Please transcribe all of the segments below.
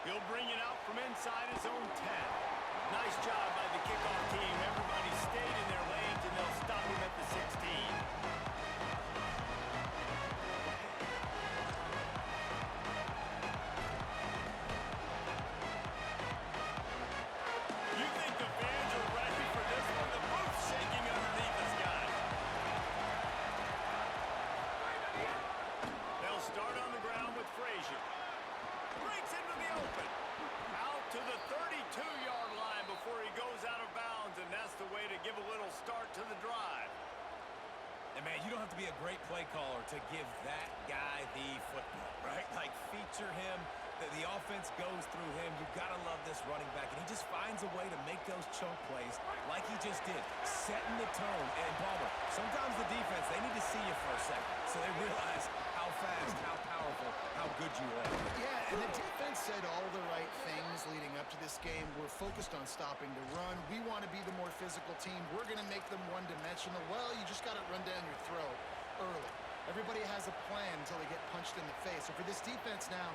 He'll bring it out from inside his own 10. Nice job by the kickoff team. Everybody stayed in their lanes, and they'll stop him at the 16. Breaks into the open. Out to the 32-yard line before he goes out of bounds, and that's the way to give a little start to the drive. And, man, you don't have to be a great play caller to give that guy the football, right? Like, feature him. The offense goes through him. You've got to love this running back, and he just finds a way to make those chunk plays like he just did, setting the tone. And, Palmer, sometimes the defense, they need to see you for a second so they realize how fast, how powerful, how good you are. Yeah, and the defense said all the right things leading up to this game. We're focused on stopping the run. We want to be the more physical team. We're going to make them one-dimensional. Well, you just got to run down your throat early. Everybody has a plan until they get punched in the face. So for this defense now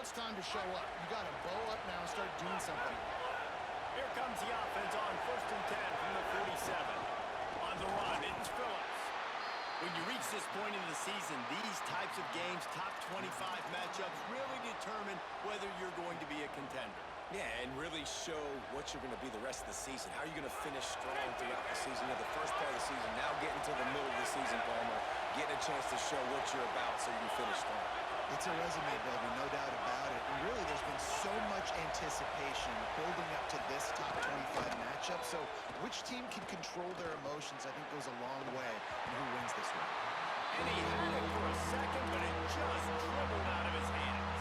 it's time to show up. You got to bow up now and start doing something. Here comes the offense on 1st and 10 from the 47. On the run, it's Phillips. When you reach this point in the season, these types of games, top 25 matchups, really determine whether you're going to be a contender. Yeah, and really show what you're going to be the rest of the season. How are you going to finish strong throughout the season? The first part of the season, now getting to the middle of the season, Palmer, getting a chance to show what you're about so you finish strong. It's a resume builder, no doubt about it. And really, there's been so much anticipation building up to this top 25 matchup. So which team can control their emotions, I think, goes a long way in who wins this one. And he had it for a second, but it just dribbled out of his hands.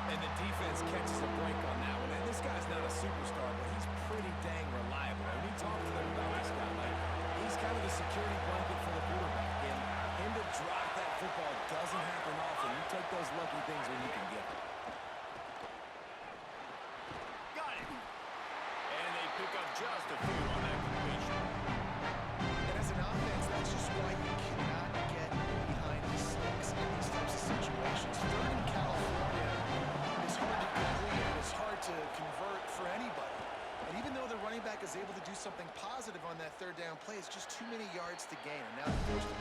And the defense catches a break on that one. And this guy's not a superstar, but he's pretty dang reliable. And we talked to them about this guy. Like, he's kind of the security blanket for the quarterback. And him to drop that football doesn't happen often. You take those lucky things when you can get them. Got it. And they pick up just a few on that completion. And as an offense, that's just why you cannot get behind the sticks in these types of situations. Third in California is hard to complete. It's hard to convert for anybody. And even though the running back is able to do something positive on that third down play, it's just too many yards to gain. And now they're forced to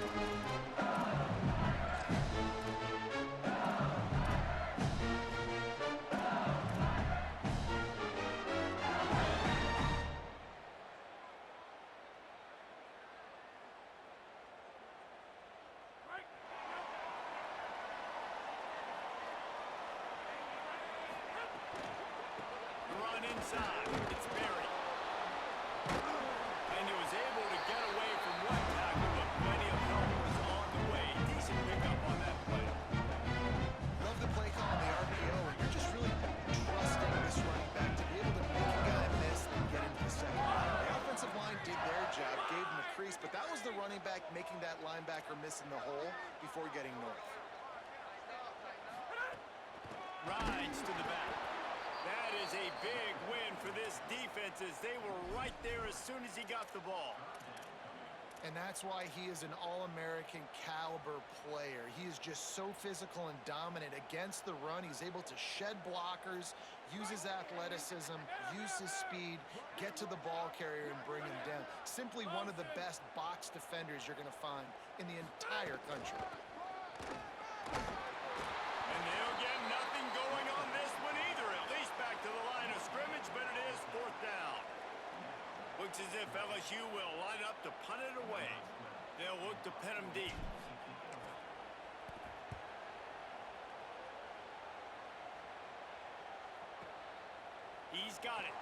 Run inside. It's Berry. And he was able to get away from one tackle, but plenty of help was on the way. Decent pickup on that play. love the play call on the RPO, and you're just really trusting this running back to be able to make a guy miss and get into the second round. The offensive line did their job, gave him a crease, but that was the running back making that linebacker miss in the hole before getting north. Rides to the back. That is a big win for this defense as they were right there as soon as he got the ball. And that's why he is an All-American caliber player. He is just so physical and dominant against the run. He's able to shed blockers, use his athleticism, use his speed, get to the ball carrier and bring him down. Simply one of the best box defenders you're going to find in the entire country. And they'll get nothing going on this one either, at least back to the line of scrimmage, but it is 4th down. Looks as if LSU will line up to punt it away. They'll look to pin him deep. He's got it.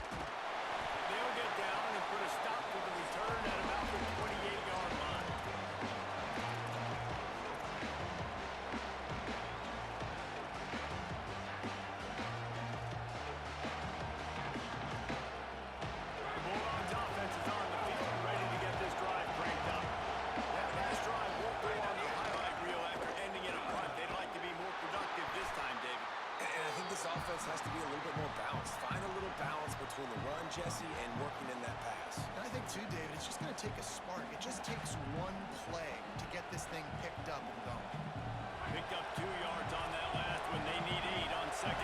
They'll get down and put a stop to the return at about the 28-yard line. The Bulldogs offense is on the field, ready to get this drive cranked up. That last drive won't go on the highlight reel after ending in a punt. They'd like to be more productive this time, David. And I think this offense has to be a little bit more balanced. Find a little balance between the run, Jesse, and working in that pass. And I think, too, David, it's just going to take a spark. It just takes one play to get this thing picked up and going. Picked up 2 yards on that last one. They need 8 on 2nd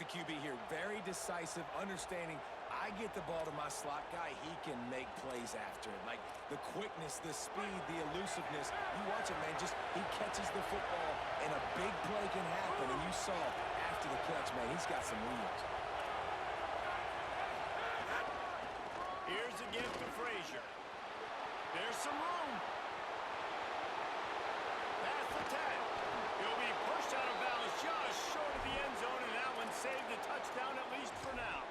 the QB here. Very decisive, understanding I get the ball to my slot guy, he can make plays after it. Like the quickness, the speed, the elusiveness. You watch it, man, just he catches the football and a big play can happen. And you saw after the catch, man, he's got some wheels. Here's a gift to Frazier. There's some room. Past the 10. He'll be pushed out of bounds just short of the end zone, and that one saved the touchdown at least for now.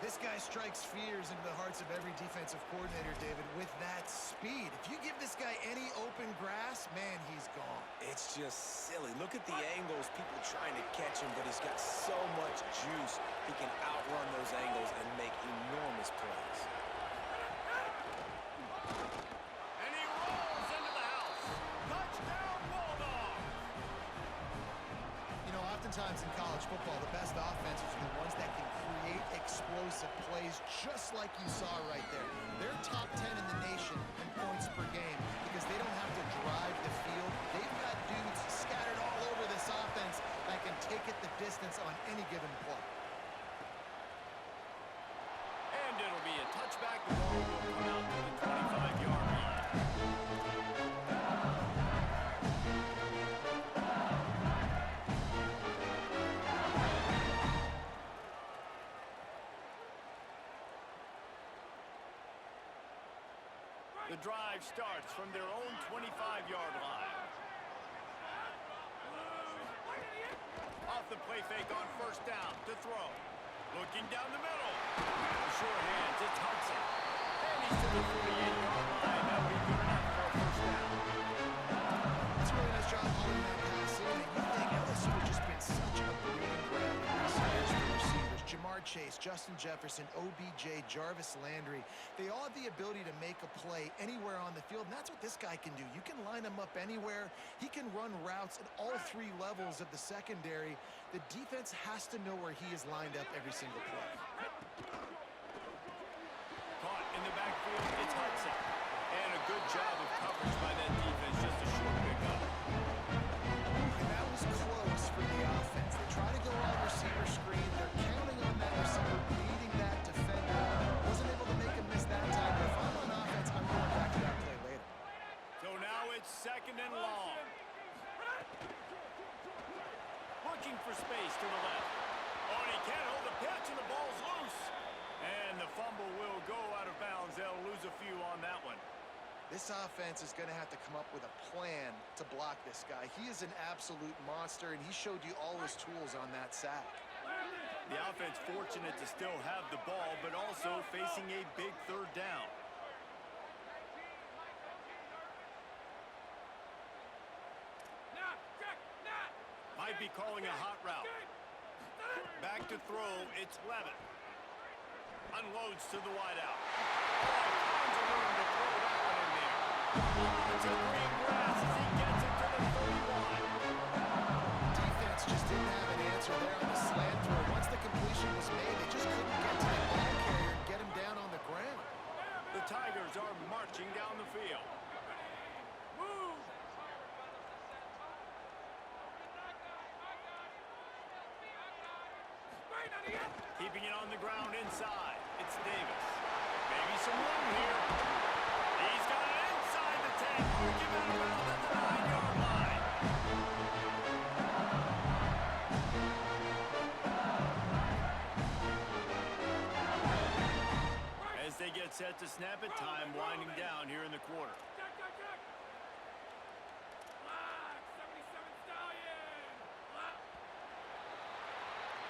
This guy strikes fears into the hearts of every defensive coordinator, David, with that speed. If you give this guy any open grass, man, he's gone. It's just silly. Look at the angles, people trying to catch him, but he's got so much juice. He can outrun those angles and make enormous plays. And he rolls into the house. Touchdown, Bulldogs! You know, oftentimes in college football, the best offenses are the ones that can create explosive plays just like you saw right there. They're top 10 in the nation in points per game because they don't have to drive the field. They've got dudes scattered all over this offense that can take it the distance on any given play. And it'll be a touchback. The ball will come out to the 25-yard line. The drive starts from their own 25-yard line. Off the play fake on first down to throw. Looking down the middle. The short hands, it's Hudson. And he's to the 48-yard line. That'll be good enough for a first down. That's a really nice job holding that pass in. And you think LSU has just been such a breeding ground in recent years for receivers. Jamar Chase, Justin Jefferson, OBJ, Jarvis Landry. They all have the ability to make a play anywhere on the field, and that's what this guy can do. You can line him up anywhere. He can run routes at all three levels of the secondary. The defense has to know where he is lined up every single play. Caught in the backfield, it's Hudson. And a good job of coverage by that defense, just a short pickup. And that was close for the offense. They try to go on receiver screen. They're counting on that receiver beating that defender. Wasn't able to make him miss that time. But if I'm on offense, I'm going back to that play later. So now it's second and long. Looking for space to the left. Oh, and he can't hold the pitch, and the ball's loose. And the fumble will go out of bounds. They'll lose a few on that one. This offense is going to have to come up with a plan to block this guy. He is an absolute monster, and he showed you all his tools on that sack. The offense fortunate to still have the ball, but also facing a big third down. Might be calling a hot route. Back to throw, it's Levitt. Unloads to the wideout. All kinds of room to throw that one in there. It's a green grass as he gets it to the 31. Defense just didn't have an answer there on the slant throw. Once the completion was made, they just couldn't get to the ball carrier and get him down on the ground. The Tigers are marching down the field. Keeping it on the ground inside. It's Davis. Maybe some room here. He's got it inside the 10. We'll give it around at the 9-yard line. As they get set to snap it, time winding down here in the quarter.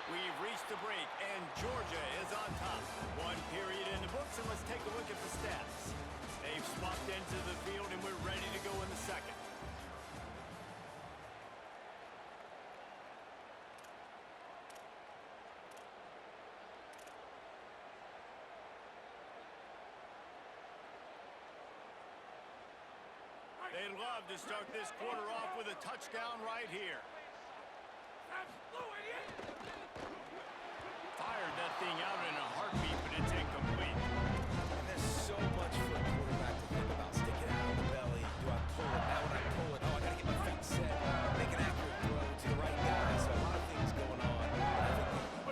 We've reached the break, and Georgia is on top. One period in the books, and let's take a look at the stats. They've swapped into the field, and we're ready to go in the second. They'd love to start this quarter off with a touchdown right here. Fired that thing out in a heartbeat, but it's incomplete. And there's so much for a quarterback to think about. Stick it out in the belly. Do I pull it? Now when I pull it, oh, I got to get my feet set. Make an accurate throw to the right guy. So a lot of things going on. I think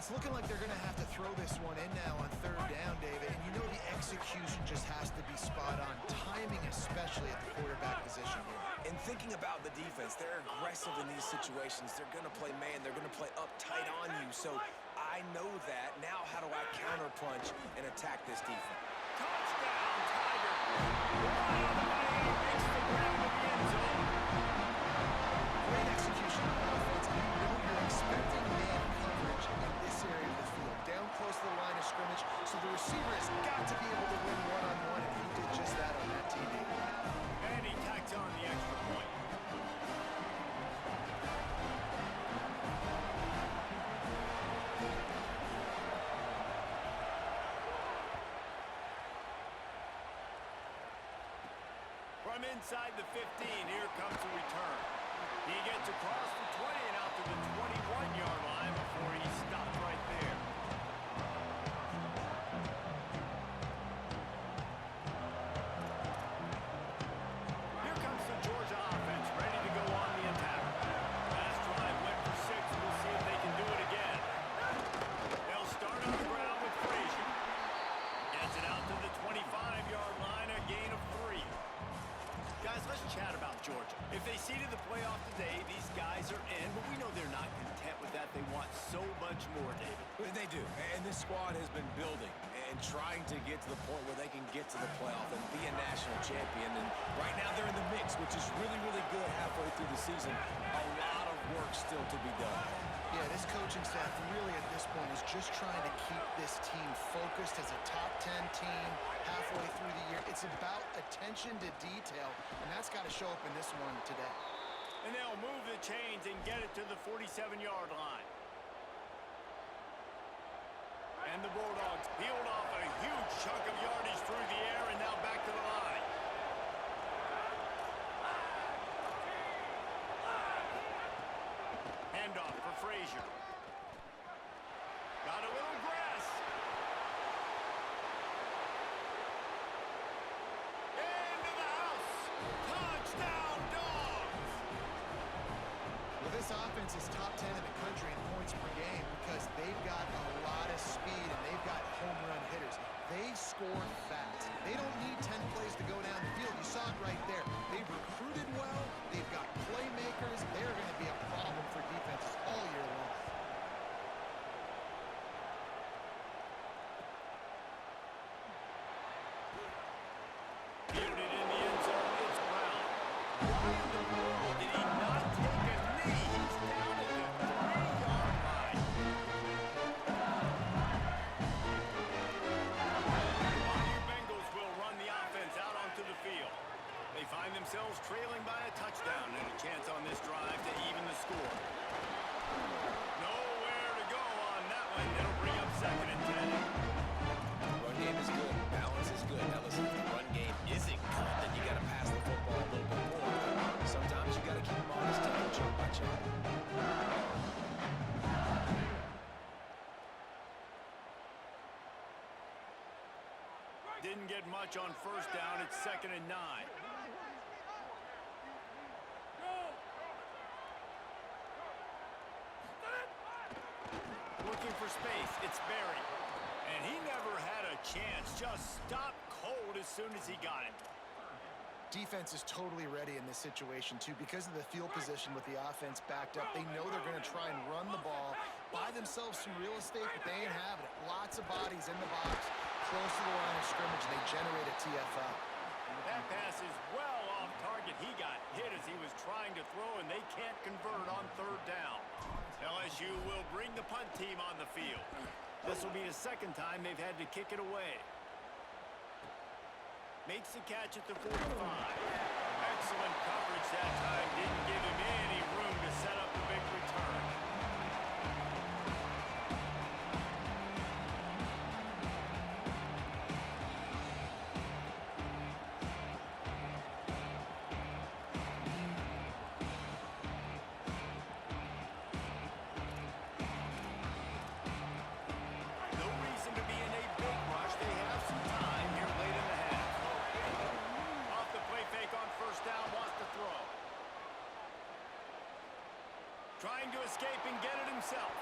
it's looking like they're going to have to throw this one in now on third down, David. And you know the execution just has to be spot on. Timing, especially at the quarterback position here. And thinking about the defense, they're aggressive in these situations. They're going to play man. They're going to play up tight on you. So I know that. Now how do I counterpunch and attack this defense? Touchdown, Tiger. Right on the money. Makes the ground in the end zone. Great execution on offense. You know you're expecting man coverage in this area of the field, down close to the line of scrimmage, so the receiver has got to be able to win one-on-one, and he did just that on that TD. And he tacks on the extra point. From inside the 15, here comes the return. He gets across the 20 and out to the 21-yard line before he stopped right there. Here comes the Georgia offense, ready to go on the attack. Last drive went for 6. We'll see if they can do it again. They'll start on the ground with Frazier. Gets it out to the 25-yard line, a gain of 3. Guys, let's chat about Georgia. If they seeded the playoff today, these guys are in, but we know they're not content with that. They want so much more, David. They do, and this squad has been building and trying to get to the point where they can get to the playoff and be a national champion. And right now they're in the mix, which is really, really good halfway through the season. A lot of work still to be done. Yeah, this coaching staff really at this point is just trying to keep this team focused as a top 10 team halfway through the year. It's about attention to detail, and that's got to show up in this one today. And they'll move the chains and get it to the 47-yard line. And the Bulldogs peeled off a huge chunk of yardage through the air and now back to the line. Handoff for Frazier. Got a little grass. Into the house. Touchdown, Dogs. Well, this offense is top 10 in the country in points per game because they've got a lot of speed and they've got home run hitters. They score fast. They don't need 10 plays to go down the field. You saw it right there. They've recruited well. They've got playmakers. They're going to be a problem for defenses all year long. Fielded in the end zone. It's Brown. Why in the world did he not take a knee? He's down at the 3-yard line. BYU Bengals will run the offense out onto the field. They find themselves trailing by a touchdown and a chance on this drive to even the score. Nowhere to go on that one. It'll bring up 2nd and 10. Run game is good. Balance is good. Now listen, if the run game isn't good, then you got to pass the football a little bit more. Sometimes you got to keep them honest, take them chunk by chunk. Didn't get much on first down. It's 2nd and 9. Looking for space. It's Berry. And he never had a chance. Just stopped cold as soon as he got it. Defense is totally ready in this situation, too. Because of the field position with the offense backed up, they know they're going to try and run the ball, buy themselves some real estate, but they ain't having it. Lots of bodies in the box, close to the line of scrimmage, and they generate a TFL. That pass is well off target. He got hit as he was trying to throw, and they can't convert on 3rd down. LSU will bring the punt team on the field. This will be the 2nd time they've had to kick it away. Makes the catch at the 45. Excellent coverage that time. Didn't give him any room to set up the big return. No reason to be in a big rush. They have some time here late in the half. Off the play fake on 1st down, wants to throw. Trying to escape and get it himself.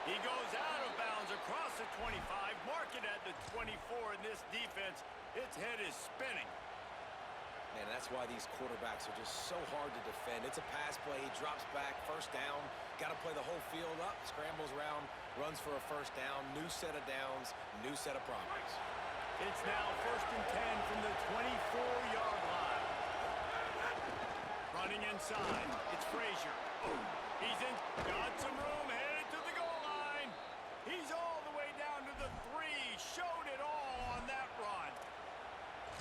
He goes out of bounds. downs across the 25, mark it at the 24, and this defense, its head is spinning. Man, that's why these quarterbacks are just so hard to defend. It's a pass play. He drops back, first down. Got to play the whole field up, scrambles around, runs for a first down. New set of downs, new set of problems. It's now 1st and 10 from the 24-yard line. Running inside, it's Frazier. He's in, got some room, headed to the goal line. He's all the way down to the 3, showed it all on that run.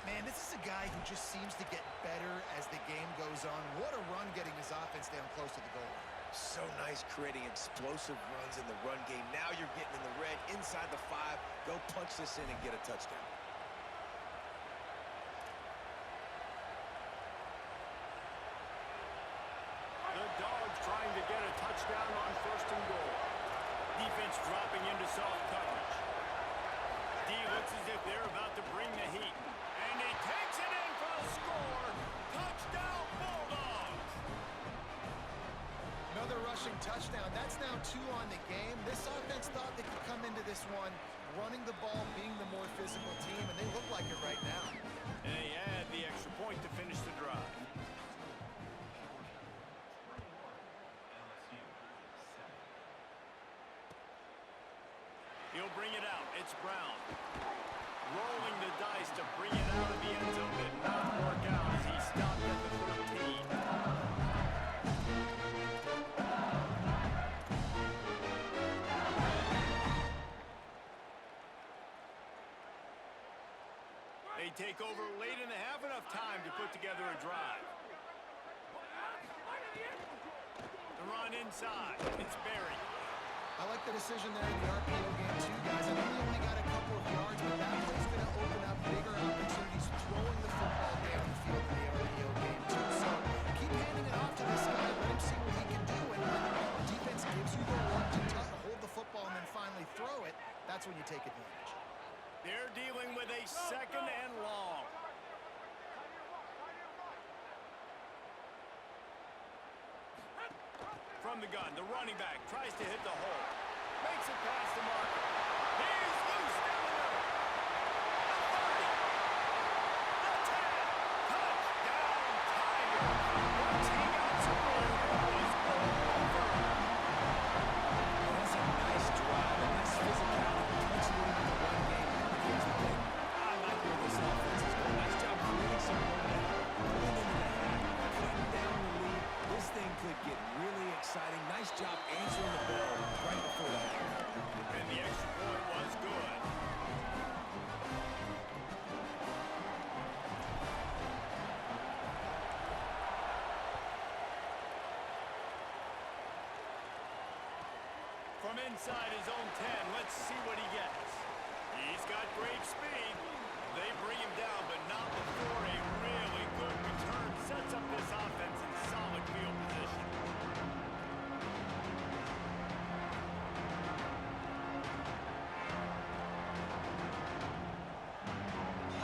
Man, this is a guy who just seems to get better as the game goes on. What a run getting his offense down close to the goal line. So nice creating explosive runs in the run game. Now you're getting in the red, inside the 5. Go punch this in and get a touchdown. The Dogs trying to get a touchdown on 1st and goal. Defense dropping into soft coverage. D looks as if they're about to bring the heat. And he takes it in for the score. Touchdown, Bulldogs! Another rushing touchdown. That's now 2 on the game. This offense thought they could come into this one running the ball, being the more physical team, and they look like it right now. And they add the extra point to finish the drive. He'll bring it out. It's Brown. Rolling the dice to bring it out of the end zone. Did not work out as he stopped at the 13. They take over late in the half, enough time to put together a drive. The run inside. It's Berry. I like the decision there in the RPO game too, guys. I know he only got a couple of yards, but that play's going to open up bigger opportunities throwing the football down the field in the RPO game too. So keep handing it off to this guy. Let him see what he can do. And when the defense gives you the one to hold the football and then finally throw it, that's when you take advantage. They're dealing with a 2nd and long. From the gun, the running back tries to hit the hole. Makes it past the marker. He's loose down the middle. The 30. The 10. Touchdown, Tigers. Once he got some room, it was all over. That's a nice drive, and nice physicality. Touchdown in the run game. Here's the thing. I like where this offense is going. Nice job creating some momentum. Pulling into the half, cutting down the lead. This thing could get really exciting. Nice job answering the bell right before the half. And the extra point was good. From inside his own 10, let's see what he gets. He's got great speed. They bring him down, but not before a really good return sets up this offense in solid field position.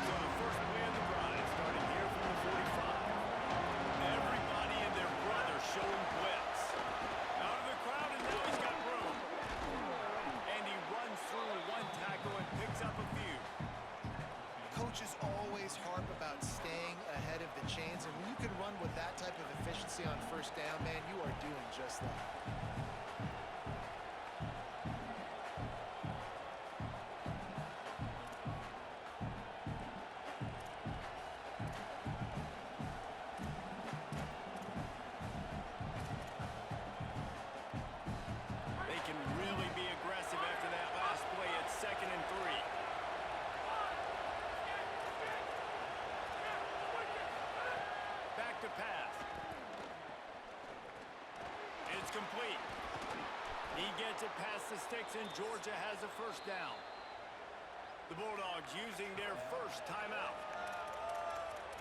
So the first play of the drive starting here from the 45. Everybody and their brother showing blitz. Out of the crowd, and now he's got room. And he runs through one tackle and picks up a few. Coaches always harp about staying ahead of the chains, and when you can run with that type of efficiency on 1st down, man, you are doing just that. They can really be aggressive after that last play. It's 2nd and 3. Back to pass. It's complete. He gets it past the sticks, and Georgia has a 1st down. The Bulldogs using their first timeout.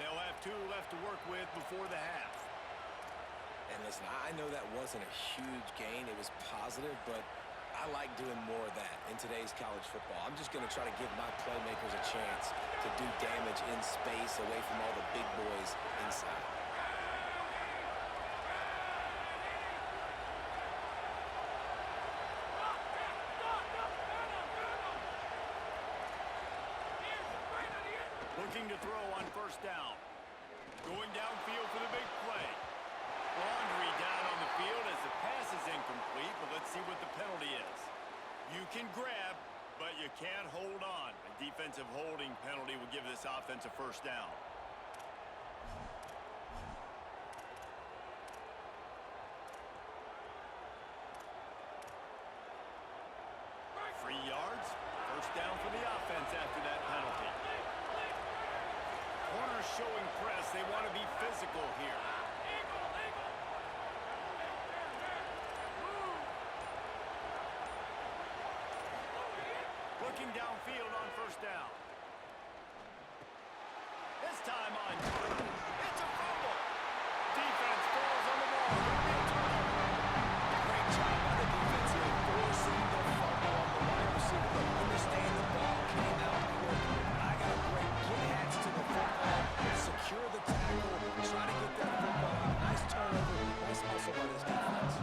They'll have 2 left to work with before the half. And listen, I know that wasn't a huge gain. It was positive, but I like doing more of that in today's college football. I'm just going to try to give my playmakers a chance to do damage in space away from all the big boys inside. Looking to throw on first down. Going downfield for the big play. Laundry down on the field as the pass is incomplete, but let's see what the penalty is. You can grab, but you can't hold on. A defensive holding penalty will give this offense a first down. 3 yards. First down for the offense after that penalty. Corners showing press. They want to be physical here. Looking downfield on first down. This time on target. It's a fumble. Defense falls on the ball. Great job by the defense here, forcing the fumble on the wide receiver. But understand the ball came out quick. I got to break. Get hats to the football. Secure the tackle. Try to get that football out. Nice turnover. Nice hustle by this defense.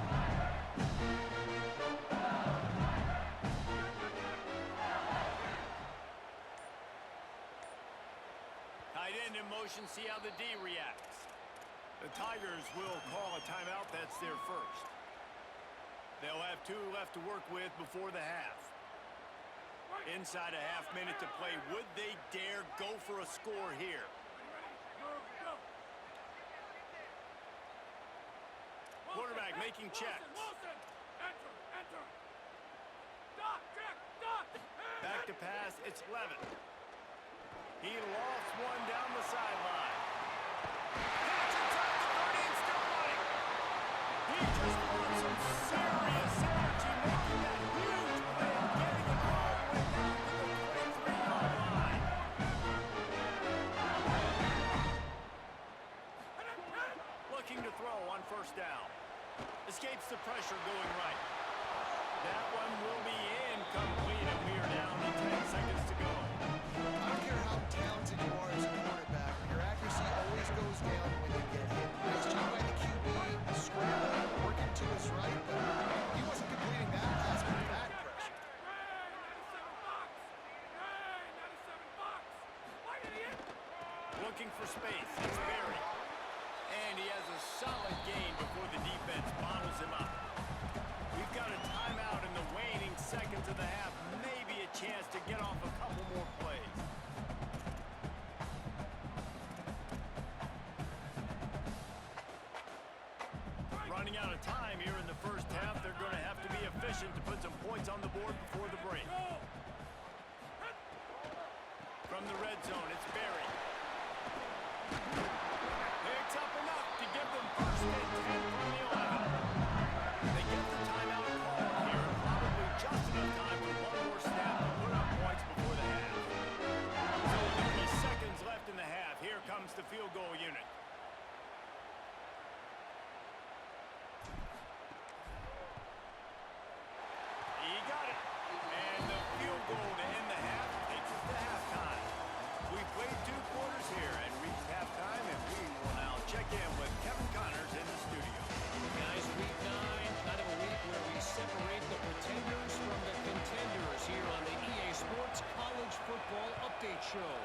Tight end in motion, see how the D reacts. The Tigers will call a timeout. That's their first. They'll have 2 left to work with before the half. Inside a half minute to play. Would they dare go for a score here? Quarterback making checks. Back to pass, it's Levin. He lofts one down the sideline. Catch inside the 30 and still running. He just brought some serious energy making that huge play and getting it all the way down to the 23-yard line. Looking to throw on first down. Escapes the pressure going right. That one will be incomplete, and we are down to 10 seconds to go. I don't care how talented you are as a quarterback, your accuracy always goes down when you get hit. Nice job by the QB, scrambling, working to his right, but he wasn't completing that pass with back pressure. Looking for space. It's Barry. And he has a solid gain before the defense bottles him up. We've got a timeout in the waning seconds of the half. Maybe a chance to get off a couple more plays. Running out of time here in the first half. They're going to have to be efficient to put some points on the board before the break. From the red zone, it's Barry. Picks up enough to give them first and 10 from the 11. They get the timeout call here. Probably just enough time for one more snap to put up points before the half. So 30 seconds left in the half. Here comes the field goal unit. He got it. And the field goal to end the half takes us to halftime. We've played 2 quarters here and reached halftime, and we will now check in with Kevin Connors in the studio. Guys, week 9, kind of a week where we separate the pretenders from the contenders here on the EA Sports College Football Update Show.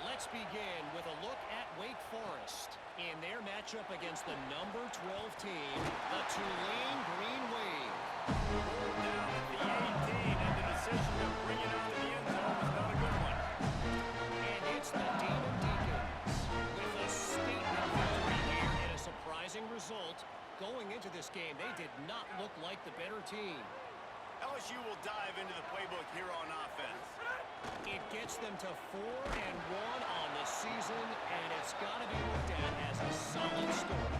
Let's begin with a look at Wake Forest in their matchup against the number 12 team, the Tulane Green Wave. Pulled down at the 18, and the decision to bring it out of the end zone was not a good one. And it's the Demon Deacons with a statement victory here and a surprising result. Going into this game, they did not look like the better team. LSU will dive into the playbook here on offense. It gets them to 4-1 on the season, and it's got to be looked at as a solid story.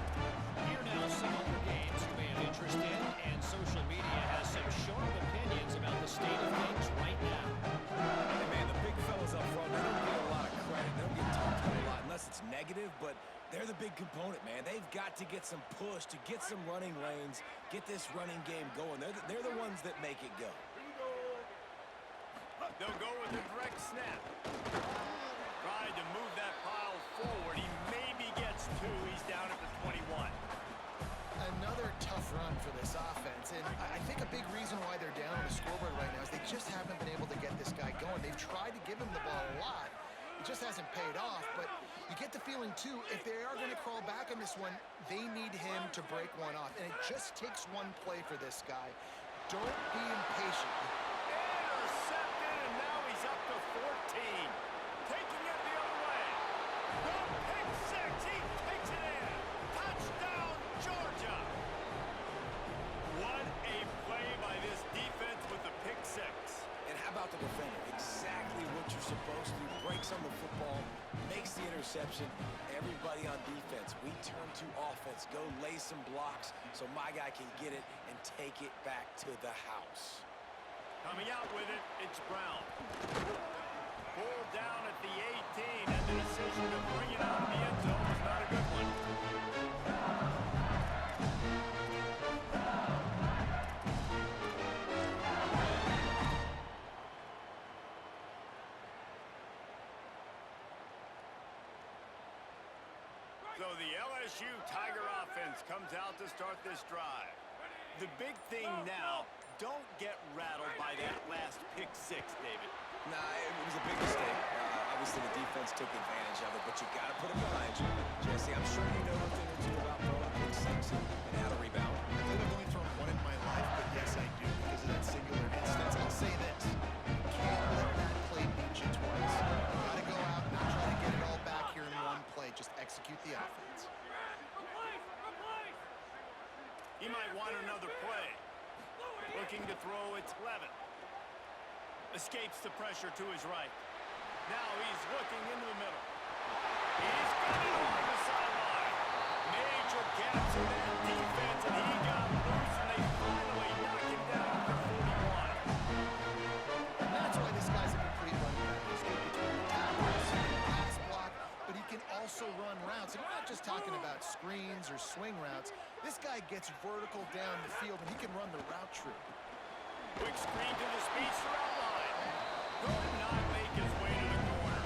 Here now some other games you may have interest in, and social media has some sharp opinions about the state of things right now. Hey, man, the big fellas up front, they don't get a lot of credit. They don't get talked about a lot unless it's negative, but they're the big component, man. They've got to get some push, to get some running lanes, get this running game going. They're the ones that make it go. They'll go with a direct snap. Tried to move that pile forward. He maybe gets 2. He's down at the 21. Another tough run for this offense, and I think a big reason why they're down on the scoreboard right now is they just haven't been able to get this guy going. They've tried to give him the ball a lot. It just hasn't paid off, but you get the feeling, too, if they are going to crawl back on this one, they need him to break one off. And it just takes one play for this guy. Don't be impatient. Intercepted, and now he's up to 14. Taking it the other way. The pick six. He takes it in. Touchdown, Georgia. What a play by this defense with the pick six. And how about the defender? Exactly what you're supposed to. Breaks on the football, makes the interception. Everybody on defense, we turn to offense. Go lay some blocks so my guy can get it and take it back to the house. Coming out with it, it's Brown. Pulled down at the 18, and the decision to bring it out of the end zone was not a good one. So the LSU Tiger offense comes out to start this drive. The big thing now, don't get rattled by that last pick six, David. Nah, it was a big mistake. Obviously, the defense took advantage of it, but you got to put it behind you. Jesse, I'm sure you know a thing or two about throwing pick six and how to rebound. I believe I've only thrown one in my life, but yes, I do because of that singular instance. I'll say this. You can't let that play beat you twice. You got to go out and try to get it all back here in one play. Just execute the offense. He might want another play. Looking to throw, it's Levin. Escapes the pressure to his right. Now he's looking into the middle. He's got it along the sideline. Major gaps in that defense, and he got loose, and they finally knock him down for 41. And that's why this guy's a complete running back. He's good between the tackles, he can pass block, but he can also run routes. And we're not just talking about screens or swing routes. This guy gets vertical down the field, and he can run the route tree. Quick screen to the speedster outline. Could not make his way to the corner.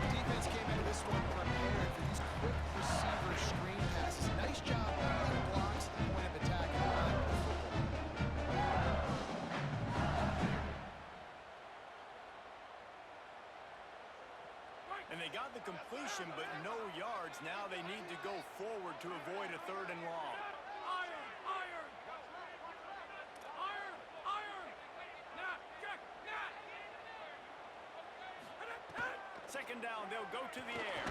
Defense came into this one prepared for these quick receiver screen passes. Nice job beating blocks at the point of attack and running the football. And they got the completion, but no yards. Now they need to go forward to avoid a 3rd and long. Second down, they'll go to the air.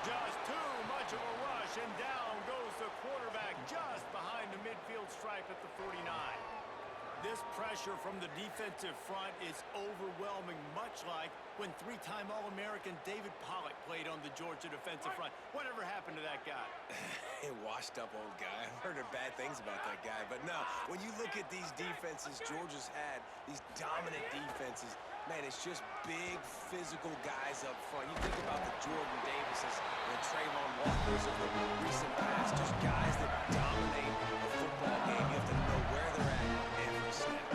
Just too much of a rush, and down goes the quarterback just behind the midfield stripe at the 49. This pressure from the defensive front is overwhelming, much like when 3-time All-American David Pollock played on the Georgia defensive front. Whatever happened to that guy? A washed-up old guy. I've heard bad things about that guy. But no, when you look at these defenses Georgia's had, these dominant defenses, man, it's just big, physical guys up front. You think about the Jordan Davises and the Trayvon Walkers of the recent past, just guys that dominate the football game. You have to know where they're at every snap.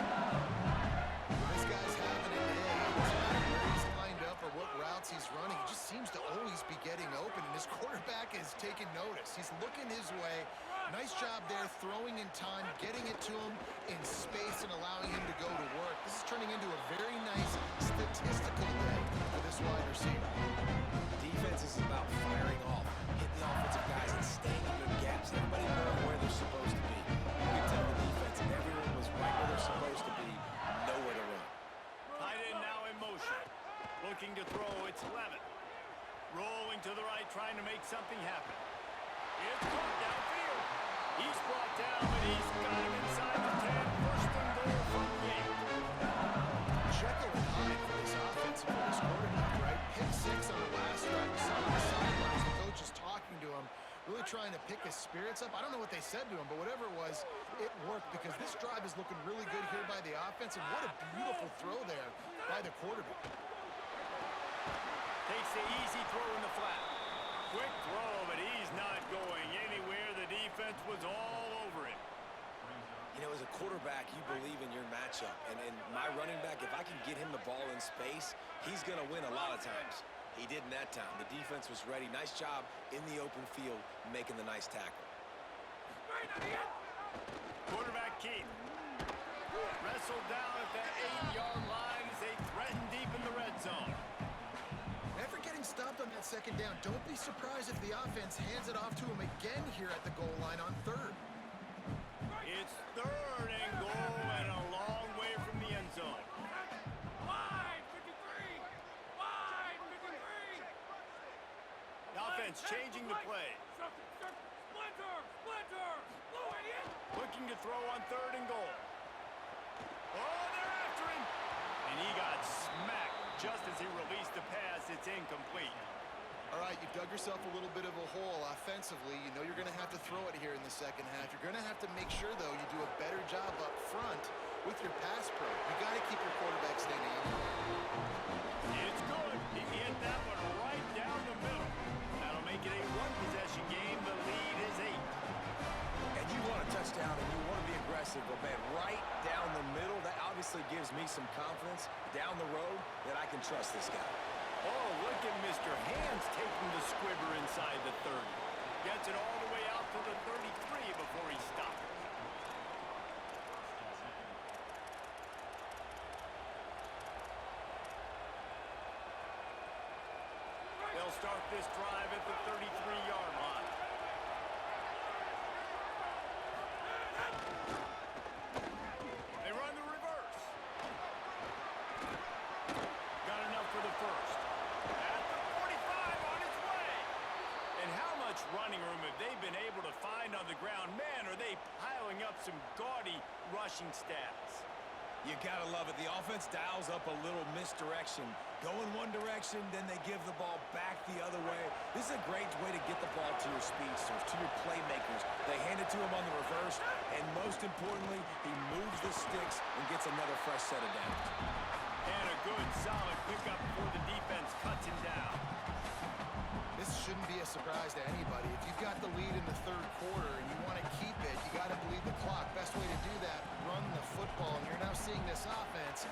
This guy's having a day. It doesn't matter where he's lined up or what routes he's running. He just seems to always be getting open, and his quarterback is taking notice. He's looking his way. Nice job there, throwing in time, getting it to him in space and allowing him to go to work. This is turning into a very nice statistical day for this wide receiver. Defense is about firing off, hitting the offensive guys and staying in their gaps. Everybody knowing where they're supposed to be. You can tell the defense, and everyone was right where they're supposed to be, nowhere to run. Tight end now in motion. Looking to throw, it's Levin. Rolling to the right, trying to make something happen. It's caught downfield. He's brought down, but he's got him inside the 10. First and goal from the 8. Jekyll and Hyde for this offense and for this quarterback, right? Pick six on the last drive. Some on the sidelines, the coach is talking to him, really trying to pick his spirits up. I don't know what they said to him, but whatever it was, it worked because this drive is looking really good here by the offense, and what a beautiful throw there by the quarterback. Takes the easy throw in the flat. Quick throw, but he's not going anywhere. The defense was all over him. You know, as a quarterback, you believe in your matchup. And my running back, if I can get him the ball in space, he's going to win a lot of times. He did in that time. The defense was ready. Nice job in the open field making the nice tackle. Quarterback Keith wrestled down at that 8-yard line as they threaten deep in the red stopped on that second down. Don't be surprised if the offense hands it off to him again here at the goal line on third. It's third and goal and a long way from the end zone. Wide 53! Wide 53! The offense changing the play. Splinter! Splinter! Blue idiot! Looking to throw on third and goal. Oh, they're after him. And he got smacked just as he released the pass. It's incomplete. All right, you dug yourself a little bit of a hole offensively. You know you're going to have to throw it here in the second half. You're going to have to make sure, though, you do a better job up front with your pass pro. You got to keep your quarterback standing up. It's good. He hit that one right down the middle. That'll make it a one-possession game. The lead is 8. And you want a touchdown and you want to be aggressive, but man, right down the middle, that obviously gives me some confidence down the road that I can trust this guy. Oh, look at Mr. Hands taking the squibber inside the 30. Gets it all the way out to the 33 before he stops. They'll start this drive at the 33-yard line. They run the reverse. Got enough for the first. At the 45 on its way. And how much running room have they been able to find on the ground? Man, are they piling up some gaudy rushing stats. You gotta love it. The offense dials up a little misdirection. Go in one direction, then they give the ball back the other way. This is a great way to get the ball to your speedsters, to your playmakers. They hand it to him on the reverse, and most importantly, he moves the sticks and gets another fresh set of downs. And a good, solid pickup before the defense cuts him down. This shouldn't be a surprise to anybody. If you've got the lead in the third quarter and you want to keep it, you got to bleed the clock. Best way to do that, run the football. And you're now seeing this offense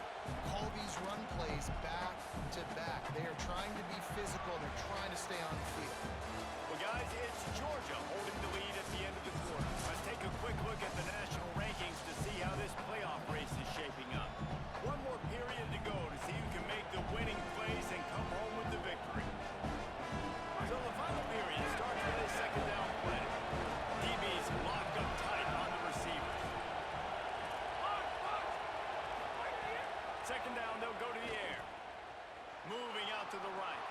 call these run plays back to back. They are trying to be physical, and they're trying to stay on the field. Well, guys, it's Georgia holding the lead at the end of the quarter. Let's take a quick look at the national rankings to see how this playoff race is shaping up. One more period to go to see who can make the winning plays and come home with the victory. So the final period starts with a second down play. DB's locked up tight on the receivers. Second down, they'll go to the air. Moving out to the right.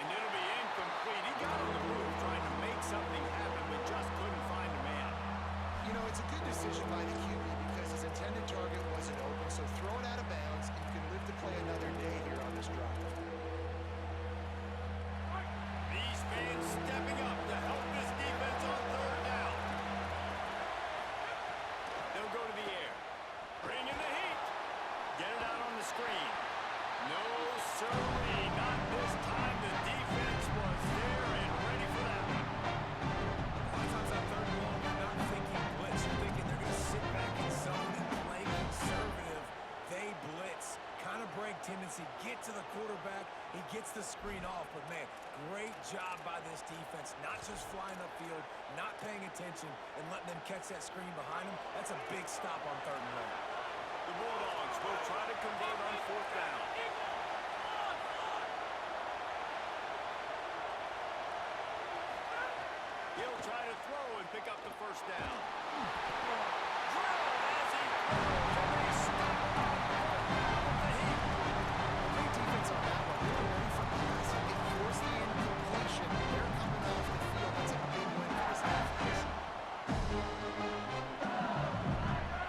And it'll be incomplete. He got on the move trying to make something happen, but just couldn't find a man. You know, it's a good decision by the QB because his intended target wasn't open, so throw it out of bounds, and you can live to play another day here on this drive. These fans stepping up to help this defense on third down. They'll go to the air. Bring in the heat. Get it out on the screen. No, sirree, not this time. The defense was there and ready for that one. A lot of times on third and long, you're not thinking blitz. You're thinking they're going to sit back in zone and play conservative. They blitz. Kind of break tendency. Get to the quarterback. He gets the screen off. But, man, great job by this defense. Not just flying upfield, not paying attention, and letting them catch that screen behind them. That's a big stop on third and long. The Bulldogs will try to convert on fourth down. He'll try to throw and pick up the first down. Drilled as he throws, and they stop him on the heat. Great defense on that one. They were ready for passing. It forced the incompletion. They're coming off the field. That's a big win for this defense.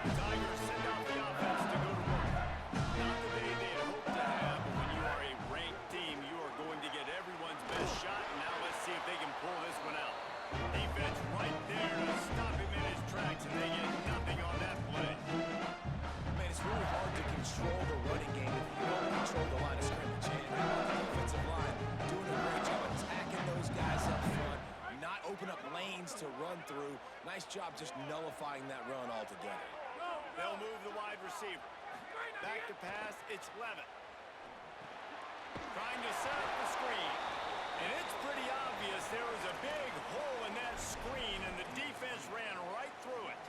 The Tigers send out the offense to go to work. Not the day they had hoped to have, but when you are a ranked team, you are going to get everyone's best shot. And now let's see if they can pull this one out. Defense right there to stop him in his tracks, and they get nothing on that play. Man, it's really hard to control the running game if you don't control the line of scrimmage. And the offensive line doing a great job attacking those guys up front, not open up lanes to run through. Nice job just nullifying that run altogether. They'll move the wide receiver. Back to pass, it's Levitt. Trying to set up the screen. And it's pretty obvious there was a big hole in that screen, and the defense ran right through it.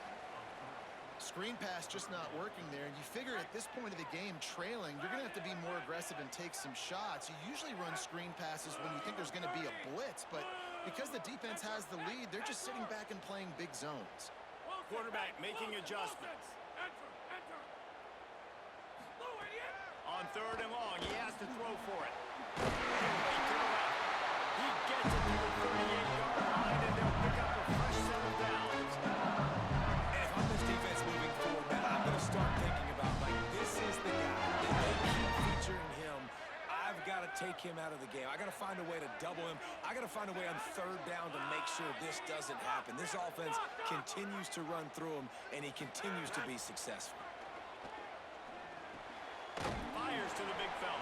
Screen pass just not working there, and you figure at this point of the game, trailing, you're going to have to be more aggressive and take some shots. You usually run screen passes when you think there's going to be a blitz, but because the defense has the lead, they're just sitting back and playing big zones. Quarterback making adjustments. Enter. Blue idiot. On 3rd and long, he has to throw for it. He gets it to the 38-yard line, and they'll pick up a fresh set of downs. And if I'm this defense moving forward, man, I'm going to start thinking about, like, this is the guy. If they keep featuring him, I've got to take him out of the game. I got to find a way to double him. I got to find a way on 3rd down to make sure this doesn't happen. This offense continues to run through him, and he continues to be successful. Fires to the big fella.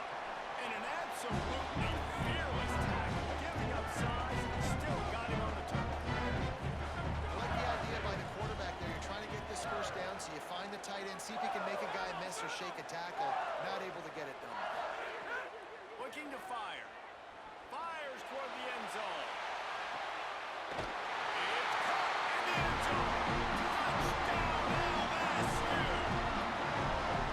And an absolutely fearless tackle. Giving up size, still got him on the turn. I like the idea by the quarterback there. You're trying to get this first down, so you find the tight end, see if he can make a guy miss or shake a tackle. Not able to get it done. Looking to fire. Fires toward the end zone. It's caught in the end zone. Touchdown, LSU.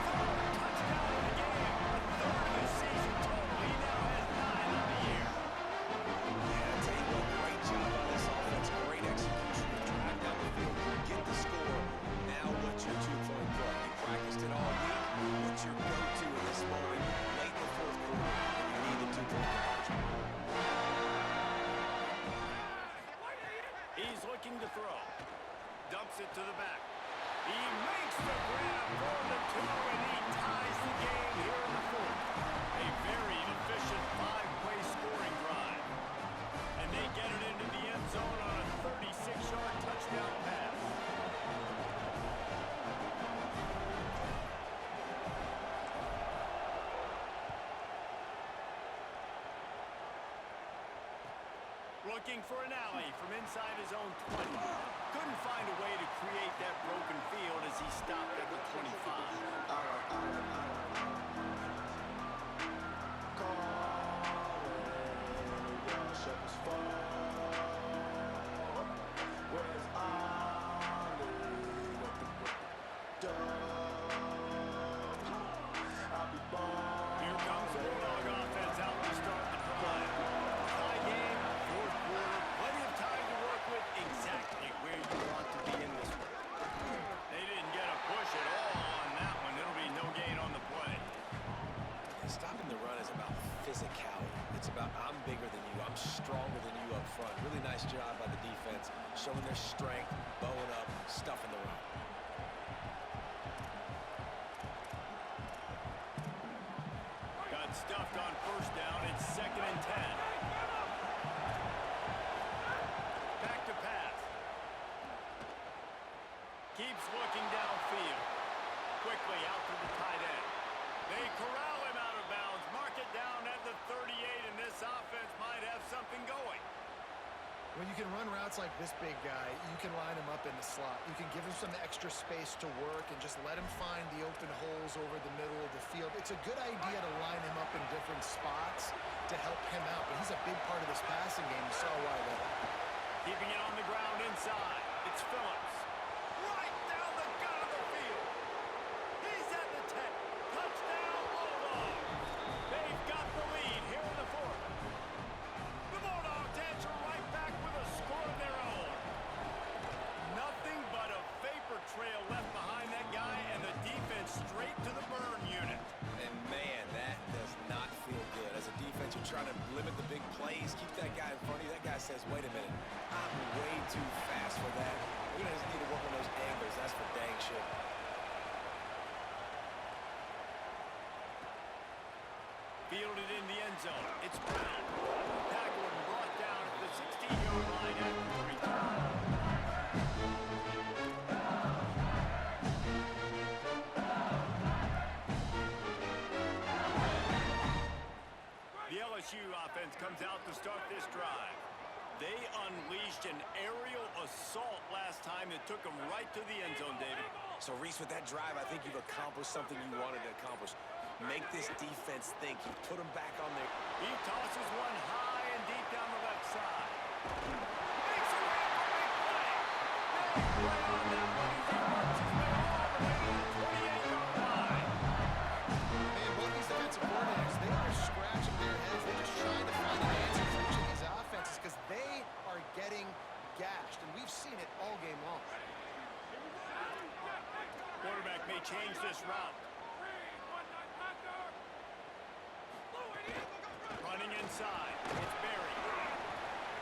Third touchdown of the game. The 3rd of the season total. He now has 9 on the year. Yeah, I tell you what, great job on this offense. Great execution. You drive down the field, get the score. Now what's your two-point play? You practiced it all week. What's your go-to in this moment? Late in the 4th quarter, you need the two-point conversion. He's looking to throw. Dumps it to the back. He makes the grab for the 2, and he ties the game here in the 4th. A very efficient 5-play scoring drive. And they get it into the end zone on a 36-yard touchdown pass. Looking for an alley from inside his own 20. Couldn't find a way to create that broken field as he stopped at the 25. Here comes the Bulldog offense out to start the drive. Tie game, 4th quarter, plenty of time to work with, exactly where you want to be in this one. They didn't get a push at all on that one. It'll be no gain on the play. Stopping the run is about physicality. It's about I'm bigger than you, I'm stronger than you up front. Really nice job by the defense, showing their strength, bowing up, stuffing the run. Got stuffed on 1st down. It's 2nd and 10. Back to pass. Keeps looking downfield. Quickly out to the tight end. They corral him out of bounds. Mark it down at the 38, and this offense might have something going. When you can run routes like this big guy, you can line him up in the slot. You can give him some extra space to work and just let him find the open holes over the middle of the field. It's a good idea to line him up in different spots to help him out, but he's a big part of this passing game. You saw why there. Keeping it on the ground inside. It's Phillips. Right down the gut of the field. He's at the 10. Touchdown, Bulldogs. They've got the lead here in the 4th. The Bulldogs answer right back with a score of their own. Nothing but a vapor trail left behind that guy, and the defense straight to the burn unit. And man, that does not feel good. As a defense, you're trying to limit the big plays, keep that guy in front of you. That guy says, wait a minute, I'm way too fast for that. We're going to need to work on those angles. That's for dang sure. Fielded in the end zone. It's Brown. Tackled and brought down at the 16-yard line after the return. The LSU offense comes out to start this drive. They unleashed an aerial assault last time that took them right to the end zone, David. So, Reese, with that drive, I think you've accomplished something you wanted to accomplish. Make this defense think. You put them back on their... He tosses one high and deep down the left side. Makes a run for big play. Big play on that one as he works his way all change this route. Green, 1-9 Panther. Blue, idiot. Running inside. It's Berry.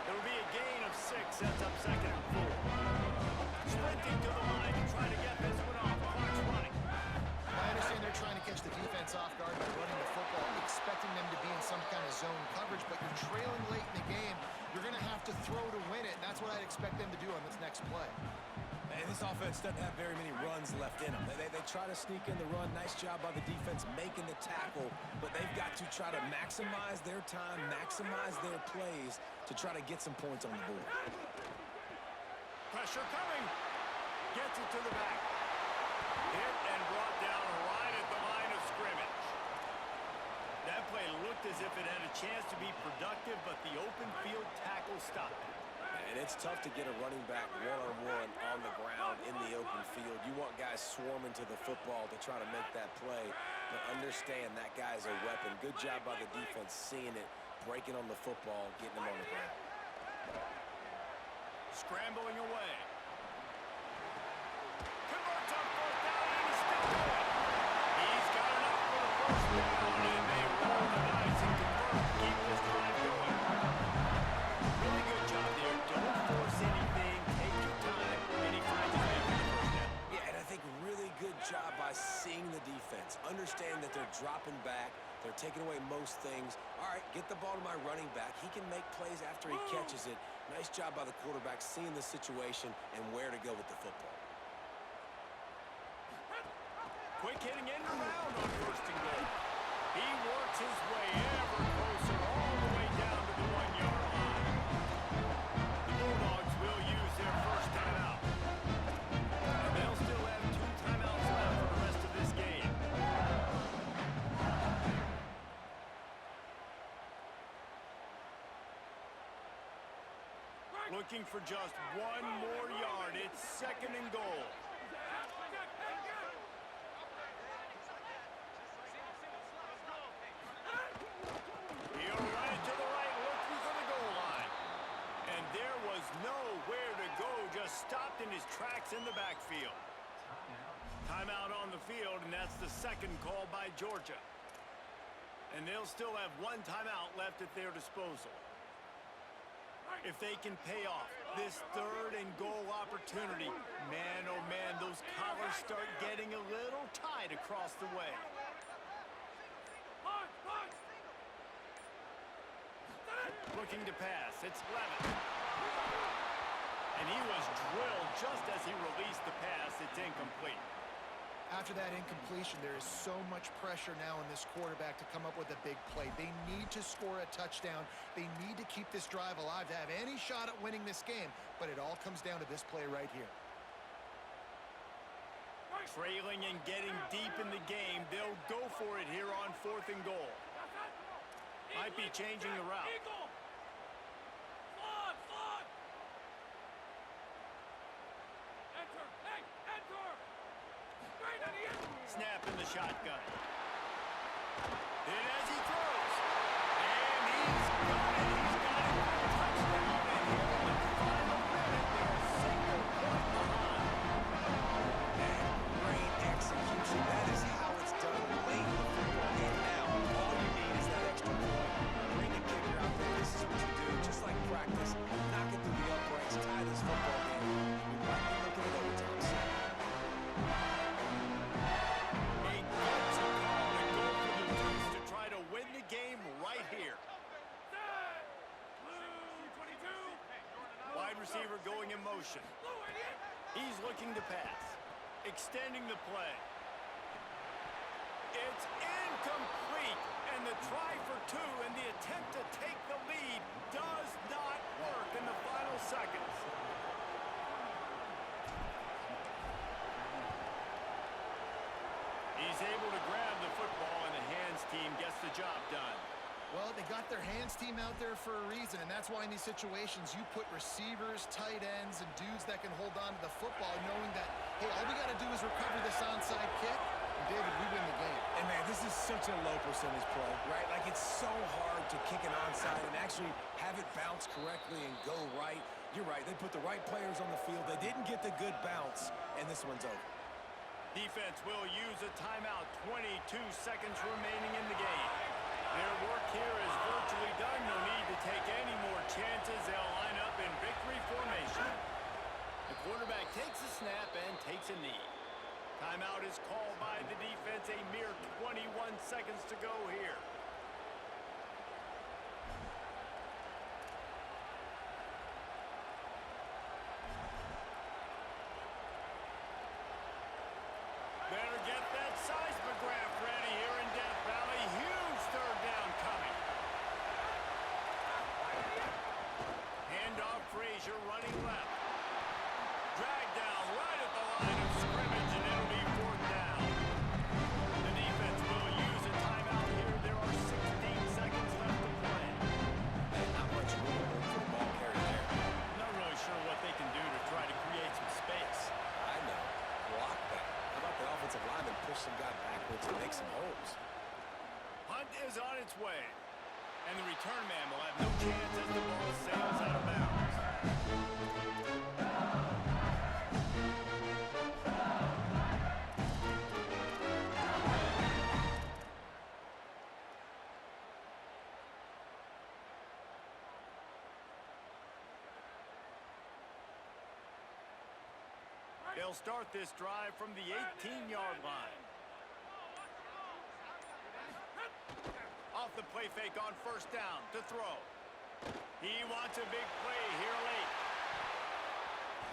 It'll be a gain of 6, sets up 2nd and 4. Sprinting to the line to try to get this one off. Clock's running. I understand they're trying to catch the defense off guard by running the football, expecting them to be in some kind of zone coverage, but you're trailing late in the game. You're going to have to throw to win it, and that's what I'd expect them to do on this next play. And this offense doesn't have very many runs left in them. They try to sneak in the run. Nice job by the defense making the tackle, but they've got to try to maximize their time, maximize their plays to try to get some points on the board. Pressure coming. Gets it to the back. Hit and brought down right at the line of scrimmage. That play looked as if it had a chance to be productive, but the open field tackle stopped it. And it's tough to get a running back one-on-one on the ground in the open field. You want guys swarming to the football to try to make that play, but understand that guy's a weapon. Good job by the defense seeing it, breaking on the football, getting him on the ground. Scrambling away. Converts on 4th down, and he's still going. He's got enough for the first down, and they roll the dice and convert to keep this drive going. Really good job there. Don't force anything. Take your time, and he finds his way for the first down. Yeah, and I think really good job by seeing the defense. Understand that they're dropping back. They're taking away most things. All right, get the ball to my running back. He can make plays after he catches it. Nice job by the quarterback seeing the situation and where to go with the football. Quick hitting end around on 1st and goal. He works his way ever closer all the way down to the 1-yard line. The Bulldogs will use their first timeout. And they'll still have 2 timeouts left for the rest of this game. Looking for just 1 more yard. It's 2nd and goal. He'll run it to the right, looking for the goal line. And there was nowhere to go, just stopped in his tracks in the backfield. Timeout on the field, and that's the 2nd call by Georgia. And they'll still have 1 timeout left at their disposal. If they can pay off this 3rd and goal opportunity, man, oh man, those collars start getting a little tight across the way. Looking to pass, it's Levis. And he was drilled just as he released the pass. It's incomplete. After that incompletion, there is so much pressure now on this quarterback to come up with a big play. They need to score a touchdown. They need to keep this drive alive to have any shot at winning this game. But it all comes down to this play right here. Trailing and getting deep in the game. They'll go for it here on 4th and goal. Might be changing the route. Snap in the shotgun. And as he throws, and he's got it. He's got it for a touchdown. And here in the final minute, they're a single point behind. And great execution. That is how it's done late in the football game. Now, all you need is that extra point. Bring the kicker out there. This is what you do. Just like practice. Knock it through the uprights. Tie this football game. You might be looking at overtime soon. Receiver going in motion. He's looking to pass. Extending the play. It's incomplete. And the try for 2 and the attempt to take the lead does not work in the final seconds. He's able to grab the football and the hands team gets the job done. Well, they got their hands team out there for a reason, and that's why in these situations you put receivers, tight ends, and dudes that can hold on to the football, knowing that, hey, all we got to do is recover this onside kick, and David, we win the game. And man, this is such a low percentage play, right? Like, it's so hard to kick an onside and actually have it bounce correctly and go right. You're right, they put the right players on the field. They didn't get the good bounce, and this one's over. Defense will use a timeout. 22 seconds remaining in the game. Their work here is virtually done. No need to take any more chances. They'll line up in victory formation. The quarterback takes a snap and takes a knee. Timeout is called by the defense. A mere 21 seconds to go here. Better get that seismograph ready here in Death Valley. Huge third down coming. Handoff Frazier running left. Drag down right at the line of scrimmage, and it'll be fourth down. The defense will use a timeout here. There are 16 seconds left to play. And not much room for the ball carrier there. Not really sure what they can do to try to create some space. I know. Block that. How about the offensive lineman push some guy backwards and make some holes? Hunt is on its way. And the return man will have no chance as the ball sails out of bounds. They'll start this drive from the 18-yard line. Off the play fake on first down to throw. He wants a big play here late.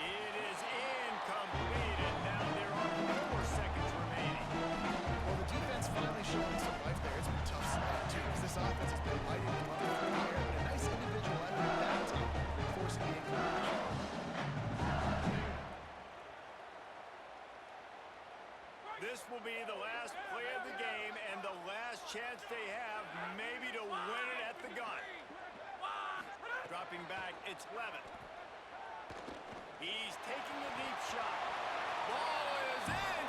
It is incomplete, and now there are 4 seconds remaining. Well, the defense finally showing some life there. It's been tough sledding, too, because this offense has been lighting them up through the air, but a nice individual effort at that time, forcing the incompletion. This will be the last play of the game and the last chance they have maybe to win it at the gun. Dropping back, it's Levitt. He's taking the deep shot. Ball is in!